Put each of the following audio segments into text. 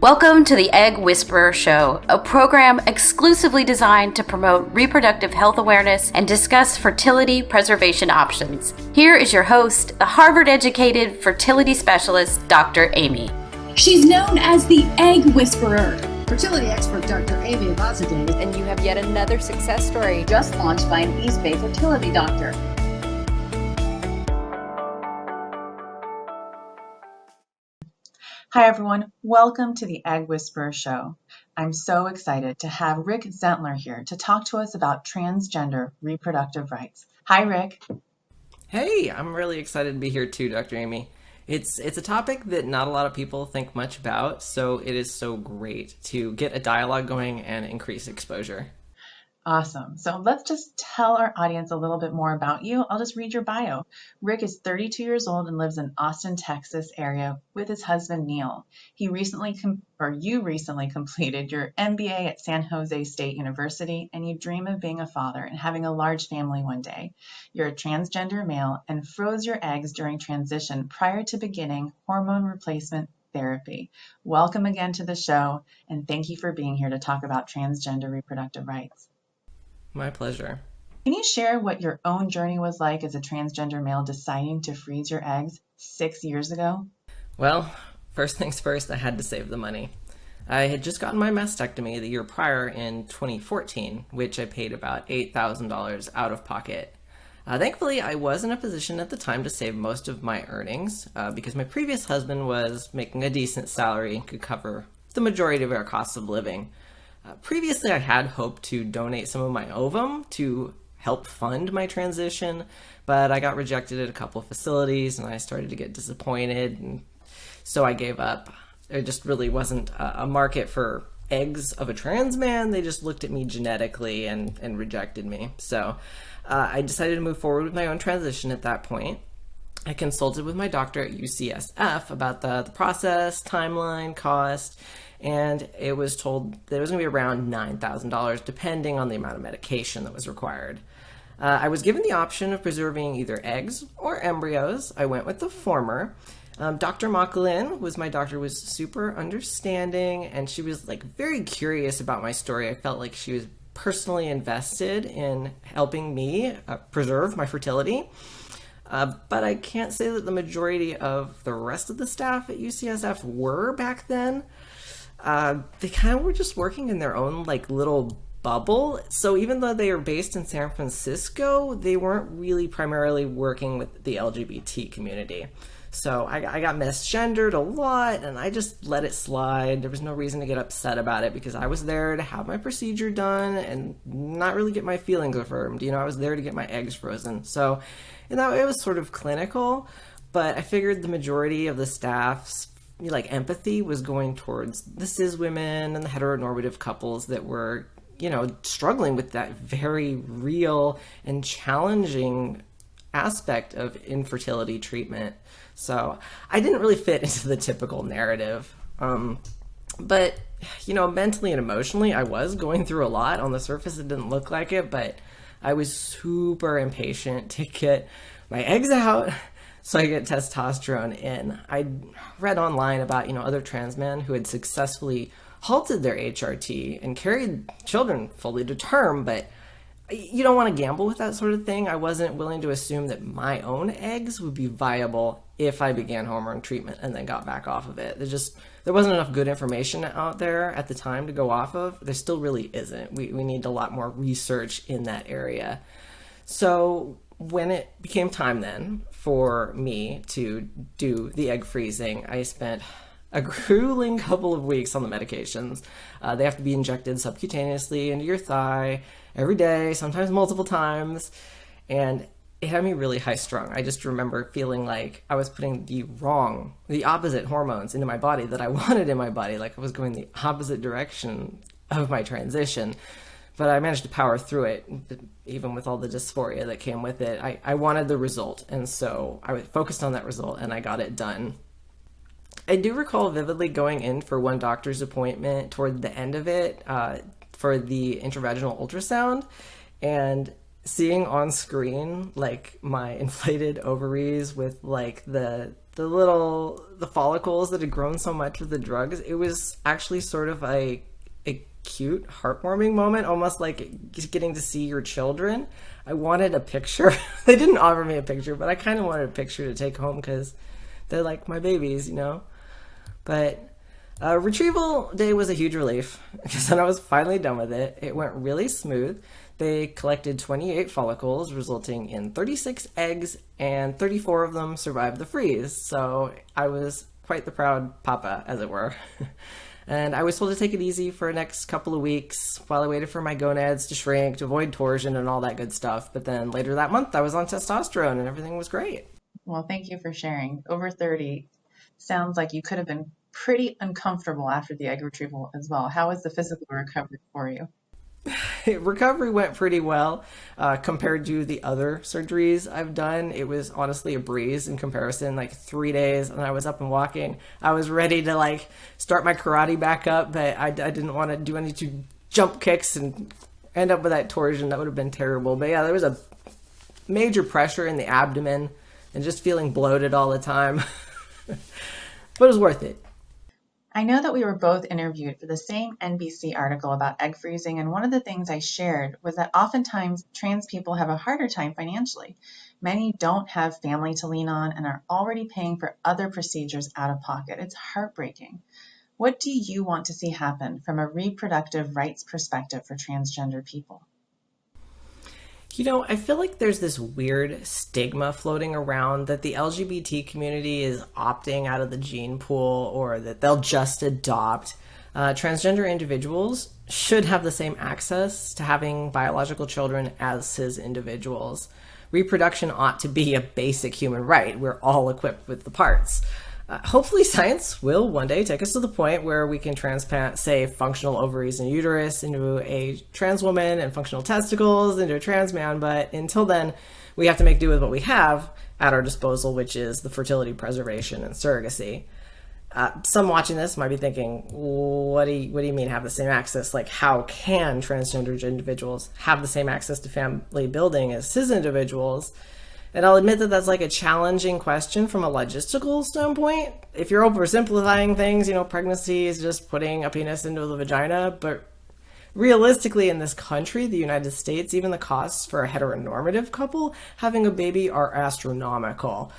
Welcome to the Egg Whisperer Show, a program exclusively designed to promote reproductive health awareness and discuss fertility preservation options. Here is your host, the Harvard-educated fertility specialist, Dr. Amy. She's known as the Egg Whisperer. Fertility expert Dr. Amy Vazadeh. And you have yet another success story just launched by an East Bay fertility doctor. Hi everyone, welcome to the Egg Whisperer Show. I'm so excited to have Rick Zentler here to talk to us about transgender reproductive rights. Hi Rick. Hey, I'm really excited to be here too, Dr. Amy. It's a topic that not a lot of people think much about, so it is so great to get a dialogue going and increase exposure. Awesome. So let's just tell our audience a little bit more about you. I'll just read your bio. Rick is 32 years old and lives in Austin, Texas area with his husband, Neil. You recently completed your MBA at San Jose State University, and you dream of being a father and having a large family one day. You're a transgender male and froze your eggs during transition prior to beginning hormone replacement therapy. Welcome again to the show, and thank you for being here to talk about transgender reproductive rights. My pleasure. Can you share what your own journey was like as a transgender male deciding to freeze your eggs 6 years ago? Well, first things first, I had to save the money. I had just gotten my mastectomy the year prior in 2014, which I paid about $8,000 out of pocket. Thankfully, I was in a position at the time to save most of my earnings because my previous husband was making a decent salary and could cover the majority of our costs of living. Previously, I had hoped to donate some of my ovum to help fund my transition, but I got rejected at a couple of facilities and I started to get disappointed, and so I gave up. There just really wasn't a market for eggs of a trans man. They just looked at me genetically and rejected me. So I decided to move forward with my own transition at that point. I consulted with my doctor at UCSF about the process, timeline, cost, and it was told that it was going to be around $9,000 depending on the amount of medication that was required. I was given the option of preserving either eggs or embryos. I went with the former. Dr. Macalin was my doctor, was super understanding, and she was very curious about my story. I felt like she was personally invested in helping me preserve my fertility. But I can't say that the majority of the rest of the staff at UCSF were back then. They kind of were just working in their own little bubble. So even though they were based in San Francisco, they weren't really primarily working with the LGBT community. So I got misgendered a lot, and I just let it slide. There was no reason to get upset about it because I was there to have my procedure done and not really get my feelings affirmed. I was there to get my eggs frozen. So it was sort of clinical, but I figured the majority of the staff's empathy was going towards the cis women and the heteronormative couples that were, struggling with that very real and challenging aspect of infertility treatment. So I didn't really fit into the typical narrative. But, mentally and emotionally, I was going through a lot. On the surface, it didn't look like it, but I was super impatient to get my eggs out so I get testosterone in. I read online about, other trans men who had successfully halted their HRT and carried children fully to term, but you don't want to gamble with that sort of thing. I wasn't willing to assume that my own eggs would be viable if I began hormone treatment and then got back off of it. There wasn't enough good information out there at the time to go off of. There still really isn't. We need a lot more research in that area. So when it became time then for me to do the egg freezing, I spent a grueling couple of weeks on the medications. They have to be injected subcutaneously into your thigh every day, sometimes multiple times, and it had me really high strung. I just remember feeling like I was putting the opposite hormones into my body that I wanted in my body, like I was going the opposite direction of my transition. But I managed to power through it, even with all the dysphoria that came with it. I wanted the result, and so I focused on that result, and I got it done. I do recall vividly going in for one doctor's appointment toward the end of it for the intravaginal ultrasound, and seeing on screen my inflated ovaries with the the follicles that had grown so much with the drugs, it was actually sort of a cute, heartwarming moment, almost like getting to see your children. I wanted a picture. They didn't offer me a picture, but I kind of wanted a picture to take home because they're like my babies, But retrieval day was a huge relief because then I was finally done with it. It went really smooth. They collected 28 follicles, resulting in 36 eggs, and 34 of them survived the freeze. So I was quite the proud papa, as it were. And I was told to take it easy for the next couple of weeks while I waited for my gonads to shrink, to avoid torsion and all that good stuff. But then later that month, I was on testosterone and everything was great. Well, thank you for sharing. Over 30 sounds like you could have been pretty uncomfortable after the egg retrieval as well. How was the physical recovery for you? Recovery went pretty well compared to the other surgeries I've done. It was honestly a breeze in comparison. Like 3 days and I was up and walking. I was ready to start my karate back up, but I didn't want to do any jump kicks and end up with that torsion. That would have been terrible. But yeah, there was a major pressure in the abdomen and just feeling bloated all the time. But it was worth it. I know that we were both interviewed for the same NBC article about egg freezing, and one of the things I shared was that oftentimes trans people have a harder time financially. Many don't have family to lean on and are already paying for other procedures out of pocket. It's heartbreaking. What do you want to see happen from a reproductive rights perspective for transgender people? I feel like there's this weird stigma floating around that the LGBT community is opting out of the gene pool or that they'll just adopt. Transgender individuals should have the same access to having biological children as cis individuals. Reproduction ought to be a basic human right. We're all equipped with the parts. Hopefully science will one day take us to the point where we can transplant, say, functional ovaries and uterus into a trans woman and functional testicles into a trans man. But until then, we have to make do with what we have at our disposal, which is the fertility preservation and surrogacy. Some watching this might be thinking, what do you mean have the same access? Like, how can transgender individuals have the same access to family building as cis individuals? And I'll admit that that's a challenging question from a logistical standpoint. If you're oversimplifying things, pregnancy is just putting a penis into the vagina. But realistically, in this country, the United States, even the costs for a heteronormative couple having a baby are astronomical,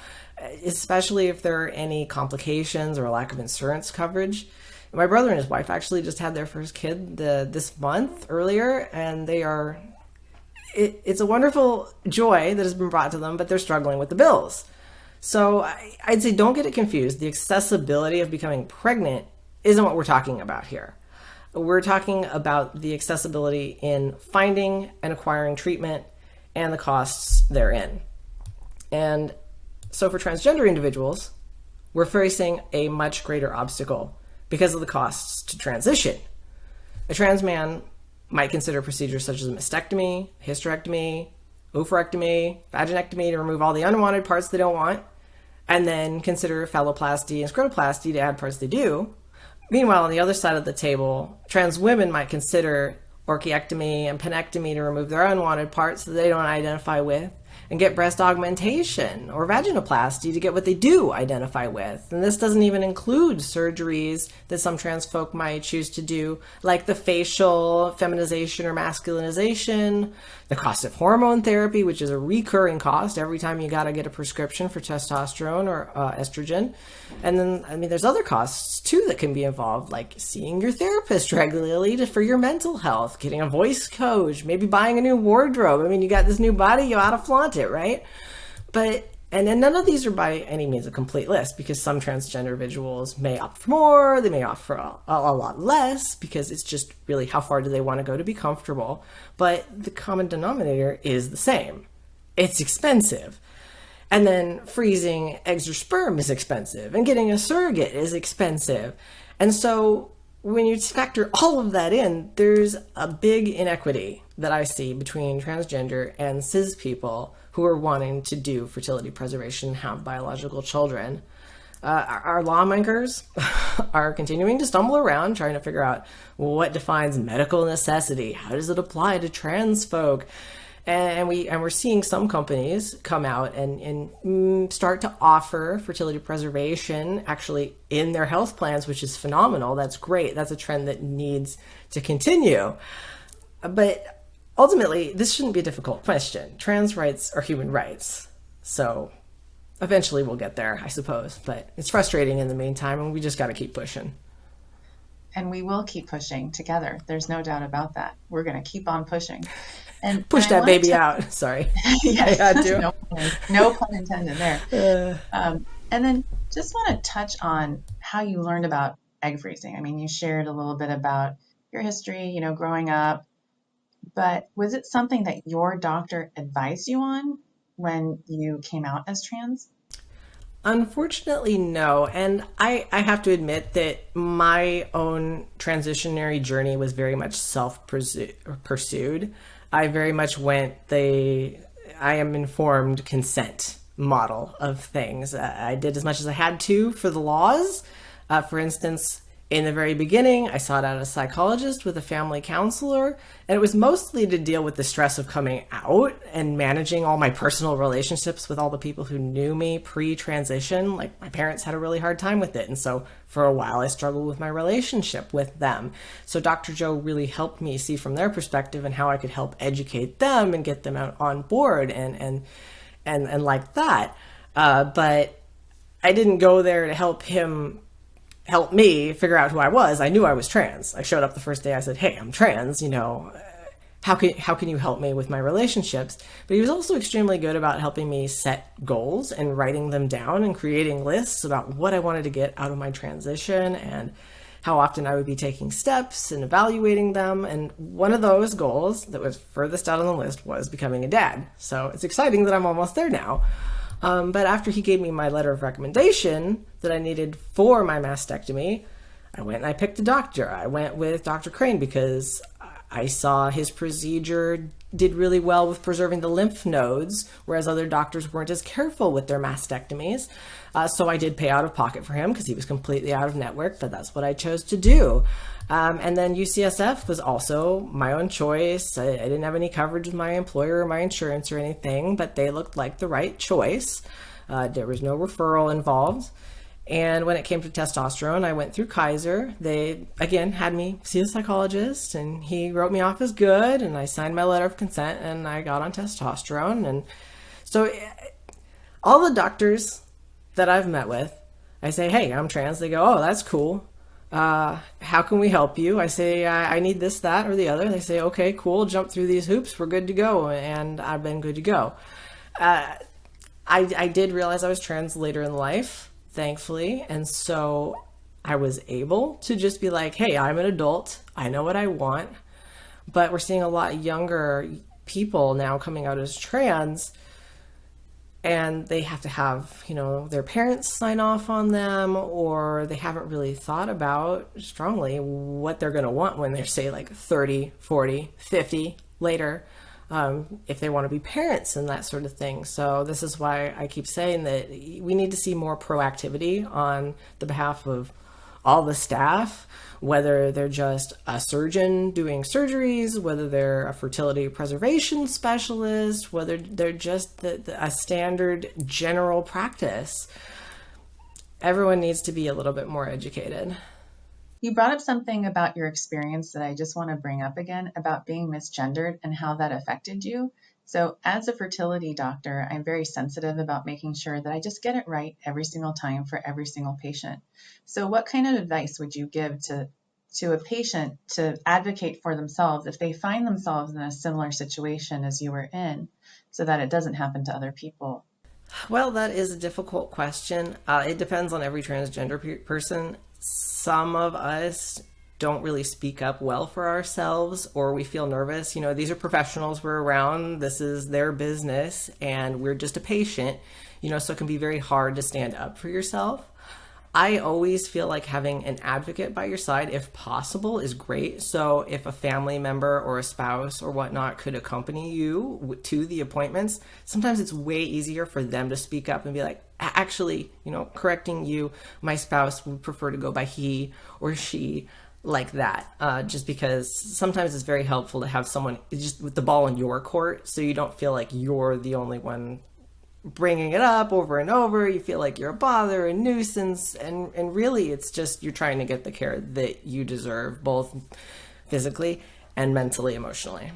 especially if there are any complications or a lack of insurance coverage. My brother and his wife actually just had their first kid this month earlier, and it's a wonderful joy that has been brought to them, but they're struggling with the bills. So I'd say don't get it confused. The accessibility of becoming pregnant isn't what we're talking about here. We're talking about the accessibility in finding and acquiring treatment and the costs therein. And so for transgender individuals, we're facing a much greater obstacle because of the costs to transition. A trans man might consider procedures such as a mastectomy, hysterectomy, oophorectomy, vaginectomy to remove all the unwanted parts they don't want, and then consider phalloplasty and scrotoplasty to add parts they do. Meanwhile, on the other side of the table, trans women might consider orchiectomy and penectomy to remove their unwanted parts that they don't identify with, and get breast augmentation or vaginoplasty to get what they do identify with. And this doesn't even include surgeries that some trans folk might choose to do, like the facial feminization or masculinization, the cost of hormone therapy, which is a recurring cost every time you gotta get a prescription for testosterone or estrogen. And then, there's other costs too that can be involved, like seeing your therapist regularly for your mental health, getting a voice coach, maybe buying a new wardrobe. You got this new body, you ought to flaunt it, right? And then none of these are by any means a complete list, because some transgender individuals may opt for more, they may opt for a lot less, because it's just really how far do they want to go to be comfortable. But the common denominator is the same. It's expensive. And then freezing eggs or sperm is expensive, and getting a surrogate is expensive. And so when you factor all of that in, there's a big inequity that I see between transgender and cis people who are wanting to do fertility preservation, have biological children. Our lawmakers are continuing to stumble around trying to figure out what defines medical necessity. How does it apply to trans folk? And we're seeing some companies come out and start to offer fertility preservation actually in their health plans, which is phenomenal. That's great. That's a trend that needs to continue. But ultimately, this shouldn't be a difficult question. Trans rights are human rights. So eventually we'll get there, I suppose. But it's frustrating in the meantime, and we just got to keep pushing. And we will keep pushing together. There's no doubt about that. We're going to keep on pushing. And push that baby out. Sorry. Yes, I had to. No pun intended there. And then just want to touch on how you learned about egg freezing. I mean, you shared a little bit about your history, growing up, but was it something that your doctor advised you on when you came out as trans? Unfortunately, no. And I have to admit that my own transitionary journey was very much self-pursued. I very much went I am informed consent model of things. I did as much as I had to for the laws. For instance, in the very beginning, I sought out a psychologist with a family counselor, and it was mostly to deal with the stress of coming out and managing all my personal relationships with all the people who knew me pre-transition. Like, my parents had a really hard time with it, and so for a while I struggled with my relationship with them. So Dr. Joe really helped me see from their perspective and how I could help educate them and get them out on board and like that. But I didn't go there to help me figure out who I was. I knew I was trans. I showed up the first day. I said, "Hey, I'm trans. How can you help me with my relationships?" But he was also extremely good about helping me set goals and writing them down and creating lists about what I wanted to get out of my transition and how often I would be taking steps and evaluating them. And one of those goals that was furthest out on the list was becoming a dad. So it's exciting that I'm almost there now. But after he gave me my letter of recommendation that I needed for my mastectomy, I went and I picked a doctor. I went with Dr. Crane because I saw his procedure did really well with preserving the lymph nodes, whereas other doctors weren't as careful with their mastectomies. So I did pay out of pocket for him because he was completely out of network, but that's what I chose to do. And then UCSF was also my own choice. I didn't have any coverage with my employer or my insurance or anything, but they looked like the right choice. There was no referral involved. And when it came to testosterone, I went through Kaiser. They, again, had me see a psychologist, and he wrote me off as good, and I signed my letter of consent, and I got on testosterone. And so all the doctors that I've met with, I say, "Hey, I'm trans." They go, "Oh, that's cool. How can we help you?" I say, I need this, that, or the other. They say, "Okay, cool. Jump through these hoops. We're good to go." And I've been good to go. I did realize I was trans later in life, thankfully. And so I was able to just be like, "Hey, I'm an adult. I know what I want." But we're seeing a lot younger people now coming out as trans, and they have to have, their parents sign off on them, or they haven't really thought about strongly what they're going to want when they're, say, like 30, 40, 50 later, if they want to be parents and that sort of thing. So this is why I keep saying that we need to see more proactivity on the behalf of all the staff, whether they're just a surgeon doing surgeries, whether they're a fertility preservation specialist, whether they're just a standard general practice. Everyone needs to be a little bit more educated. You brought up something about your experience that I just want to bring up again about being misgendered and how that affected you. So as a fertility doctor, I'm very sensitive about making sure that I just get it right every single time for every single patient. So what kind of advice would you give to a patient to advocate for themselves if they find themselves in a similar situation as you were in, so that it doesn't happen to other people? Well, that is a difficult question. It depends on every transgender person. Some of us don't really speak up well for ourselves, or we feel nervous. These are professionals we're around. This is their business, and we're just a patient, so it can be very hard to stand up for yourself. I always feel like having an advocate by your side, if possible, is great. So if a family member or a spouse or whatnot could accompany you to the appointments, sometimes it's way easier for them to speak up and be like, "Actually, correcting you, my spouse would prefer to go by he or she." like that, just because sometimes it's very helpful to have someone just with the ball in your court, so you don't feel like you're the only one bringing it up over and over. You feel like you're a bother, a nuisance, and really it's just you're trying to get the care that you deserve, both physically and mentally, emotionally.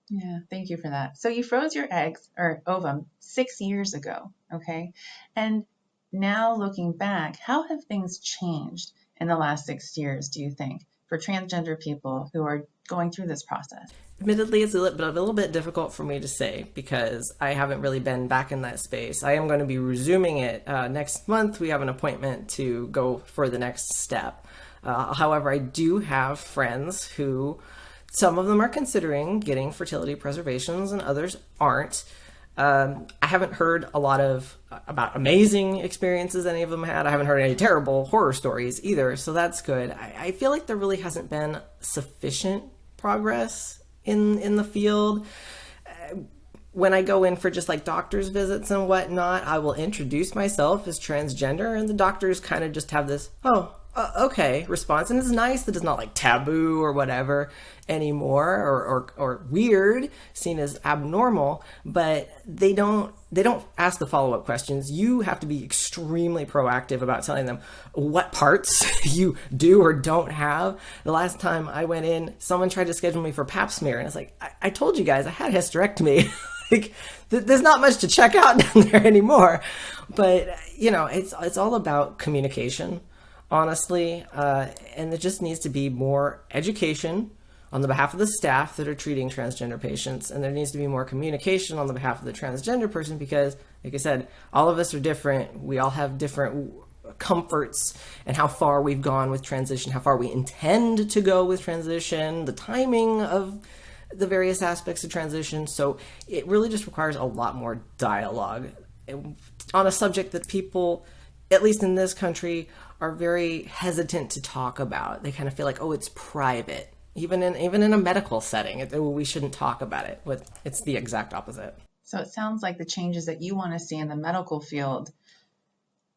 Yeah, thank you for that. So you froze your eggs or ovum 6 years ago, okay? And now looking back, how have things changed in the last 6 years, do you think, for transgender people who are going through this process? Admittedly, it's a little bit difficult for me to say because I haven't really been back in that space. I am going to be resuming it next month. We have an appointment to go for the next step. However, I do have friends who, some of them are considering getting fertility preservations and others aren't. I haven't heard a lot about amazing experiences any of them had. I haven't heard any terrible horror stories either, so that's good. I feel like there really hasn't been sufficient progress in the field. When I go in for just like doctor's visits and whatnot, I will introduce myself as transgender, and the doctors kind of just have this, okay response. And it's nice that it's not like taboo or whatever anymore, or weird, seen as abnormal, but they don't ask the follow-up questions. You have to be extremely proactive about telling them what parts you do or don't have. The last time I went in, someone tried to schedule me for pap smear, and it's like, I told you guys I had a hysterectomy. Like, there's not much to check out down there anymore. But it's all about communication, honestly, and there just needs to be more education on the behalf of the staff that are treating transgender patients, and there needs to be more communication on the behalf of the transgender person because, like I said, all of us are different. We all have different comforts and how far we've gone with transition, how far we intend to go with transition, the timing of the various aspects of transition. So it really just requires a lot more dialogue on a subject that people, at least in this country, are very hesitant to talk about. They kind of feel like, it's private. Even in a medical setting, we shouldn't talk about it. It's the exact opposite. So it sounds like the changes that you want to see in the medical field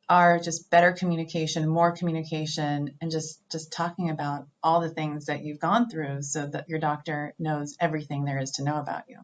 are just better communication, more communication, and just talking about all the things that you've gone through so that your doctor knows everything there is to know about you.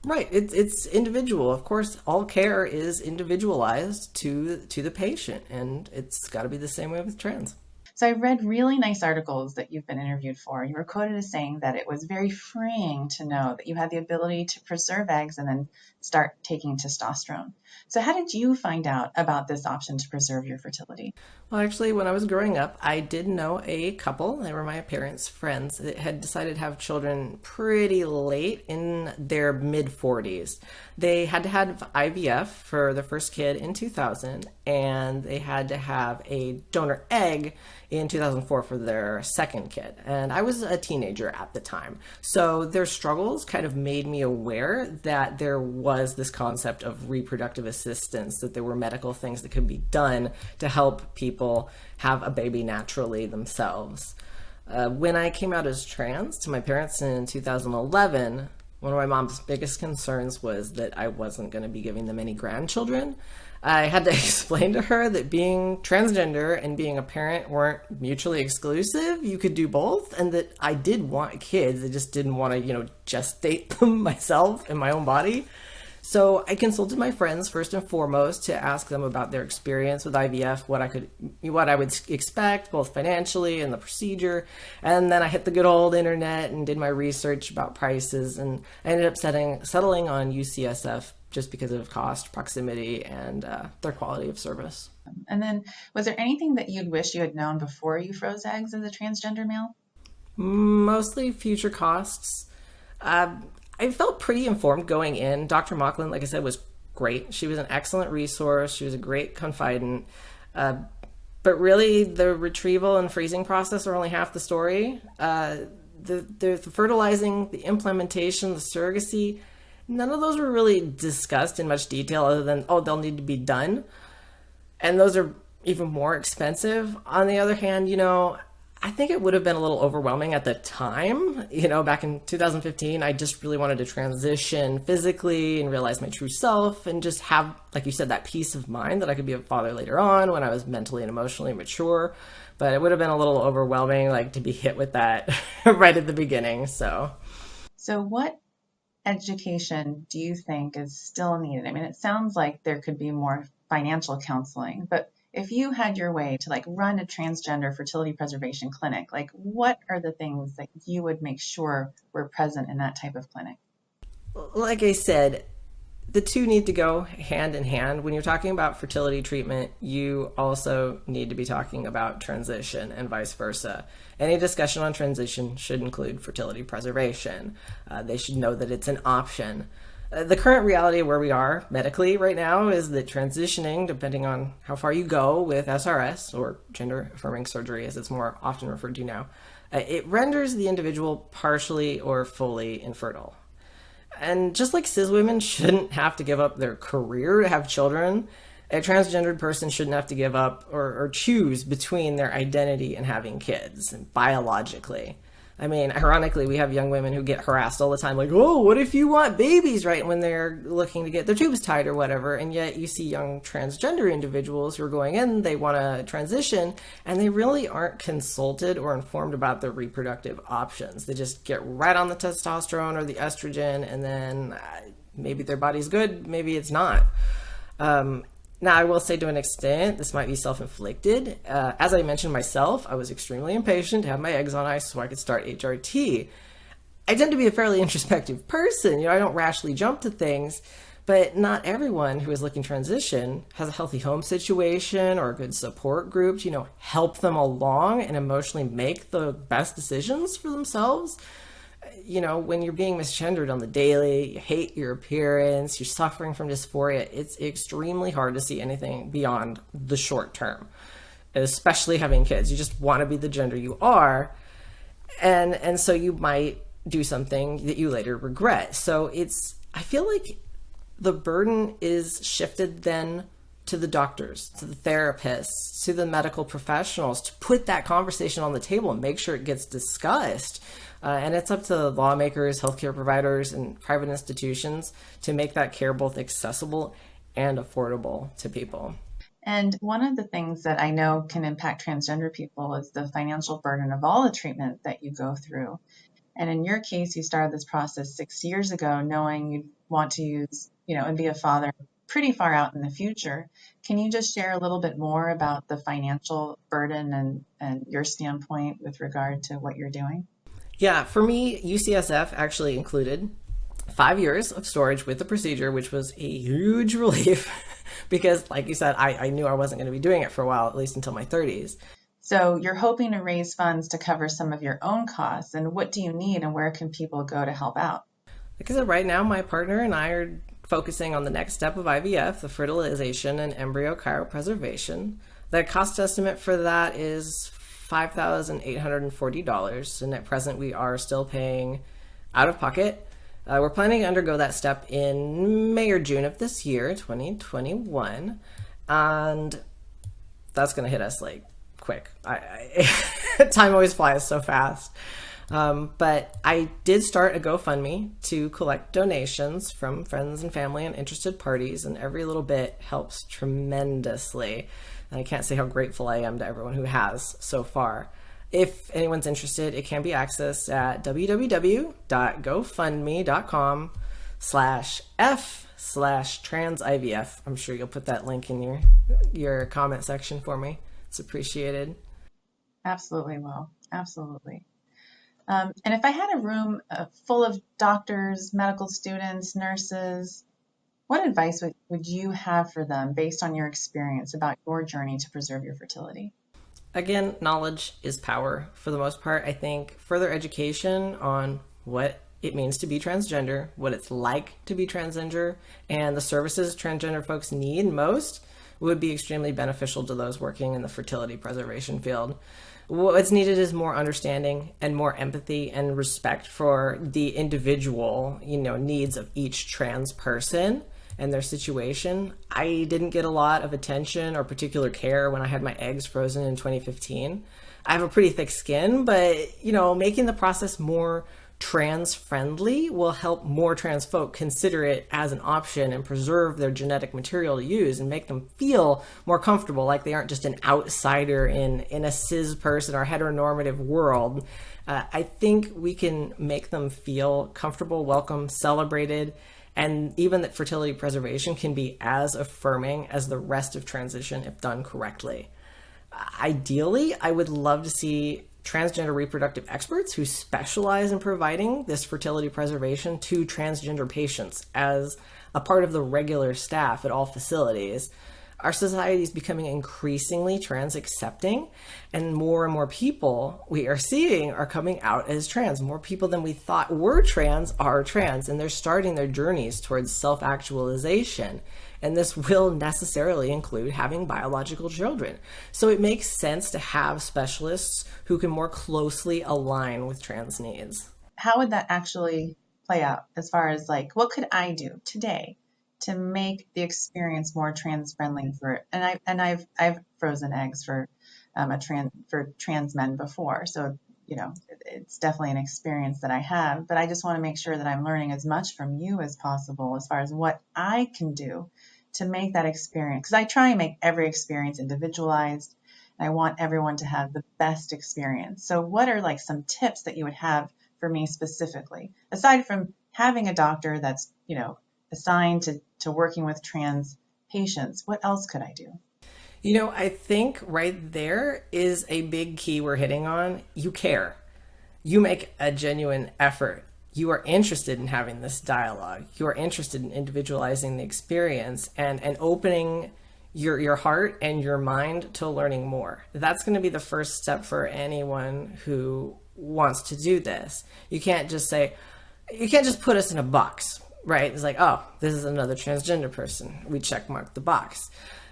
Right. It's individual. Of course, all care is individualized to the patient, and it's got to be the same way with trans. So I read really nice articles that you've been interviewed for. You were quoted as saying that it was very freeing to know that you had the ability to preserve eggs and then start taking testosterone. So how did you find out about this option to preserve your fertility? Well, actually, when I was growing up, I did know a couple. They were my parents' friends that had decided to have children pretty late in their mid-40s. They had to have IVF for their first kid in 2000, and they had to have a donor egg in 2004 for their second kid. And I was a teenager at the time. So their struggles kind of made me aware that there was this concept of reproductive assistance, that there were medical things that could be done to help people have a baby naturally themselves. When I came out as trans to my parents in 2011, one of my mom's biggest concerns was that I wasn't going to be giving them any grandchildren. I had to explain to her that being transgender and being a parent weren't mutually exclusive. You could do both, and that I did want kids. I just didn't want to, gestate them myself in my own body. So I consulted my friends first and foremost to ask them about their experience with IVF, what I would expect, both financially and the procedure. And then I hit the good old internet and did my research about prices, and I ended up settling on UCSF just because of cost, proximity, and their quality of service. And then, was there anything that you'd wish you had known before you froze eggs as a transgender male? Mostly future costs. I felt pretty informed going in. Dr. Mocklin, like I said, was great. She was an excellent resource. She was a great confidant. But really, the retrieval and freezing process are only half the story. The fertilizing, the implementation, the surrogacy, none of those were really discussed in much detail other than, they'll need to be done. And those are even more expensive. On the other hand, I I think it would have been a little overwhelming at the time. Back in 2015, I just really wanted to transition physically and realize my true self and just have, like you said, that peace of mind that I could be a father later on when I was mentally and emotionally mature. But it would have been a little overwhelming, like to be hit with that right at the beginning. So what education do you think is still needed? I mean, it sounds like there could be more financial counseling, but if you had your way to run a transgender fertility preservation clinic, what are the things that you would make sure were present in that type of clinic? Like I said, the two need to go hand in hand. When you're talking about fertility treatment, you also need to be talking about transition and vice versa. Any discussion on transition should include fertility preservation. They should know that it's an option. The current reality of where we are medically right now is that transitioning, depending on how far you go with SRS, or gender affirming surgery as it's more often referred to now, it renders the individual partially or fully infertile. And just like cis women shouldn't have to give up their career to have children, a transgendered person shouldn't have to give up or choose between their identity and having kids biologically. I mean, ironically, we have young women who get harassed all the time, like, oh, what if you want babies, right, when they're looking to get their tubes tied or whatever, and yet you see young transgender individuals who are going in, they want to transition, and they really aren't consulted or informed about their reproductive options. They just get right on the testosterone or the estrogen, and then maybe their body's good, maybe it's not. Now, I will say to an extent, this might be self-inflicted. As I mentioned myself, I was extremely impatient to have my eggs on ice so I could start HRT. I tend to be a fairly introspective person. I don't rashly jump to things, but not everyone who is looking to transition has a healthy home situation or a good support group to, help them along and emotionally make the best decisions for themselves. When you're being misgendered on the daily, you hate your appearance, you're suffering from dysphoria, it's extremely hard to see anything beyond the short term, especially having kids. You just want to be the gender you are. And so you might do something that you later regret. So I feel like the burden is shifted then to the doctors, to the therapists, to the medical professionals to put that conversation on the table and make sure it gets discussed. And it's up to lawmakers, healthcare providers, and private institutions to make that care both accessible and affordable to people. And one of the things that I know can impact transgender people is the financial burden of all the treatment that you go through. And in your case, you started this process 6 years ago, knowing you want to use, and be a father pretty far out in the future. Can you just share a little bit more about the financial burden and your standpoint with regard to what you're doing? Yeah, for me, UCSF actually included 5 years of storage with the procedure, which was a huge relief because, like you said, I knew I wasn't going to be doing it for a while, at least until my 30s. So you're hoping to raise funds to cover some of your own costs. And what do you need and where can people go to help out? Like I said, right now, my partner and I are focusing on the next step of IVF, the fertilization and embryo cryopreservation. The cost estimate for that is $5,840, and at present we are still paying out of pocket. We're planning to undergo that step in May or June of this year, 2021, and that's going to hit us quick. Time always flies so fast. But I did start a GoFundMe to collect donations from friends and family and interested parties, and every little bit helps tremendously. And I can't say how grateful I am to everyone who has so far. If anyone's interested, it can be accessed at www.gofundme.com/f/transivf. I'm sure you'll put that link in your comment section for me. It's appreciated. Absolutely will. Absolutely. And if I had a room full of doctors, medical students, nurses, what advice would you have for them based on your experience about your journey to preserve your fertility? Again, knowledge is power. For the most part, I think further education on what it means to be transgender, what it's like to be transgender, and the services transgender folks need most would be extremely beneficial to those working in the fertility preservation field. What's needed is more understanding and more empathy and respect for the individual, needs of each trans person. and their situation. I didn't get a lot of attention or particular care when I had my eggs frozen in 2015. I have a pretty thick skin, but making the process more trans friendly will help more trans folk consider it as an option and preserve their genetic material to use and make them feel more comfortable, like they aren't just an outsider in a cis person or heteronormative world. I think we can make them feel comfortable, welcome, celebrated, and even that fertility preservation can be as affirming as the rest of transition if done correctly. Ideally, I would love to see transgender reproductive experts who specialize in providing this fertility preservation to transgender patients as a part of the regular staff at all facilities. Our society is becoming increasingly trans accepting, and more people we are seeing are coming out as trans. More people than we thought were trans are trans, and they're starting their journeys towards self-actualization. And this will necessarily include having biological children. So it makes sense to have specialists who can more closely align with trans needs. How would that actually play out as far as what could I do today to make the experience more trans friendly I've frozen eggs for trans men before. So, it's definitely an experience that I have, but I just want to make sure that I'm learning as much from you as possible as far as what I can do to make that experience. Because I try and make every experience individualized, and I want everyone to have the best experience. So what are some tips that you would have for me specifically, aside from having a doctor that's, assigned to working with trans patients? What else could I do? I think right there is a big key we're hitting on. You care. You make a genuine effort. You are interested in having this dialogue. You are interested in individualizing the experience and opening your heart and your mind to learning more. That's going to be the first step for anyone who wants to do this. You can't just put us in a box, right? It's like, oh, this is another transgender person. We check mark the box.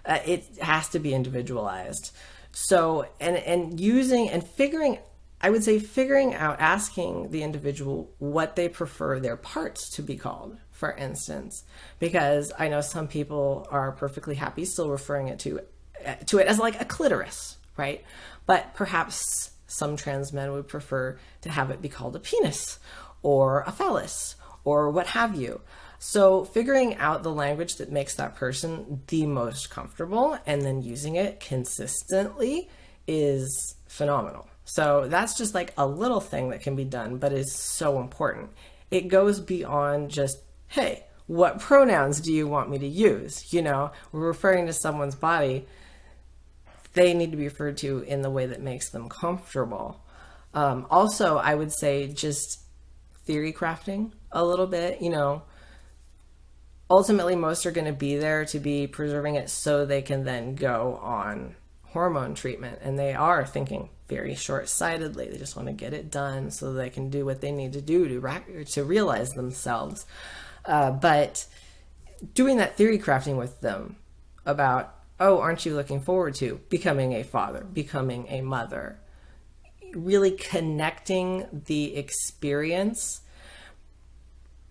It has to be individualized. So, and using and figuring out, asking the individual what they prefer their parts to be called, for instance, because I know some people are perfectly happy still referring it to it as a clitoris, right? But perhaps some trans men would prefer to have it be called a penis or a phallus or what have you. So figuring out the language that makes that person the most comfortable and then using it consistently is phenomenal. So that's just a little thing that can be done, but is so important. It goes beyond just, hey, what pronouns do you want me to use? We're referring to someone's body. They need to be referred to in the way that makes them comfortable. Also, I would say just theory crafting a little bit, ultimately most are going to be there to be preserving it so they can then go on hormone treatment, and they are thinking very short-sightedly. They just want to get it done so they can do what they need to do to realize themselves. But doing that theory crafting with them about, oh, aren't you looking forward to becoming a father, becoming a mother, really connecting the experience.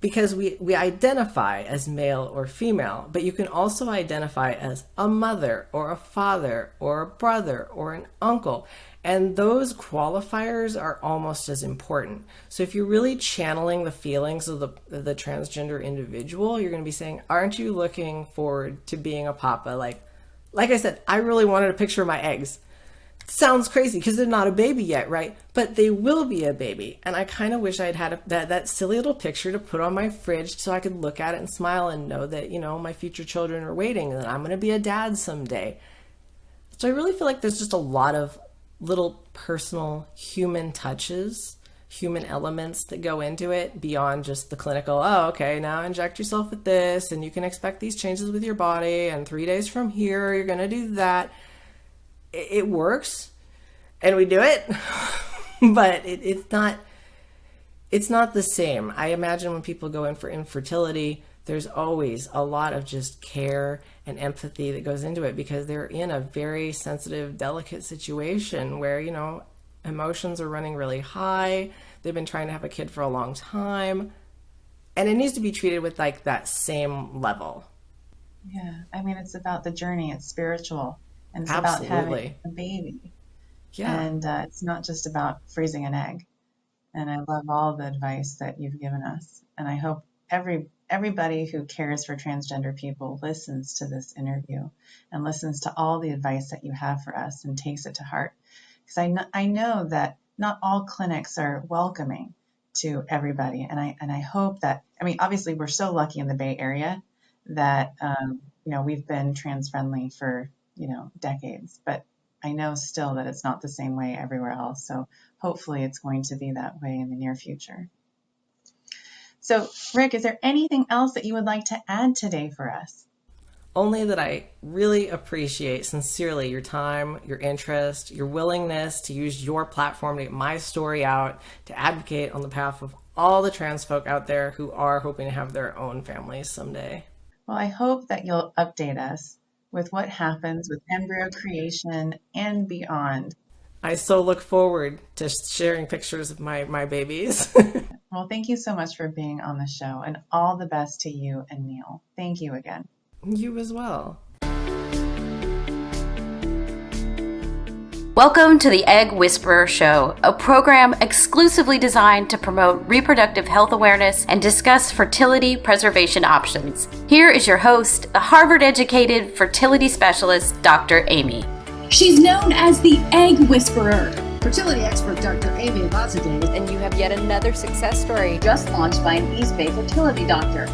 Because we identify as male or female, but you can also identify as a mother or a father or a brother or an uncle. And those qualifiers are almost as important. So if you're really channeling the feelings of the transgender individual, you're going to be saying, aren't you looking forward to being a papa? Like I said, I really wanted a picture of my eggs. Sounds crazy because they're not a baby yet, right? But they will be a baby. And I kind of wish I'd had that silly little picture to put on my fridge so I could look at it and smile and know that, my future children are waiting and that I'm going to be a dad someday. So I really feel like there's just a lot of little personal human touches, human elements that go into it beyond just the clinical, oh, okay, now inject yourself with this and you can expect these changes with your body and 3 days from here, you're going to do that. It works and we do it, but it's not the same. I imagine when people go in for infertility, there's always a lot of just care and empathy that goes into it because they're in a very sensitive, delicate situation where, emotions are running really high. They've been trying to have a kid for a long time. And it needs to be treated with that same level Yeah. I mean, it's about the journey. It's spiritual, and it's about having Absolutely. a baby. Yeah. And it's not just about freezing an egg. And I love all the advice that you've given us. And I hope everybody who cares for transgender people listens to this interview and listens to all the advice that you have for us and takes it to heart. Because I know that not all clinics are welcoming to everybody. And I hope that, I mean, obviously we're so lucky in the Bay Area that, we've been trans friendly for, decades, but I know still that it's not the same way everywhere else. So hopefully it's going to be that way in the near future. So, Rick, is there anything else that you would like to add today for us? Only that I really appreciate sincerely your time, your interest, your willingness to use your platform to get my story out, to advocate on the behalf of all the trans folk out there who are hoping to have their own families someday. Well, I hope that you'll update us with what happens with embryo creation and beyond. I so look forward to sharing pictures of my babies. Well, thank you so much for being on the show, and all the best to you and Neil. Thank you again. You as well. Welcome to the Egg Whisperer Show, a program exclusively designed to promote reproductive health awareness and discuss fertility preservation options. Here is your host, the Harvard-educated fertility specialist, Dr. Amy. She's known as the Egg Whisperer. Fertility expert Dr. Amy Abazadeh. And you have yet another success story. Just launched by an East Bay fertility doctor.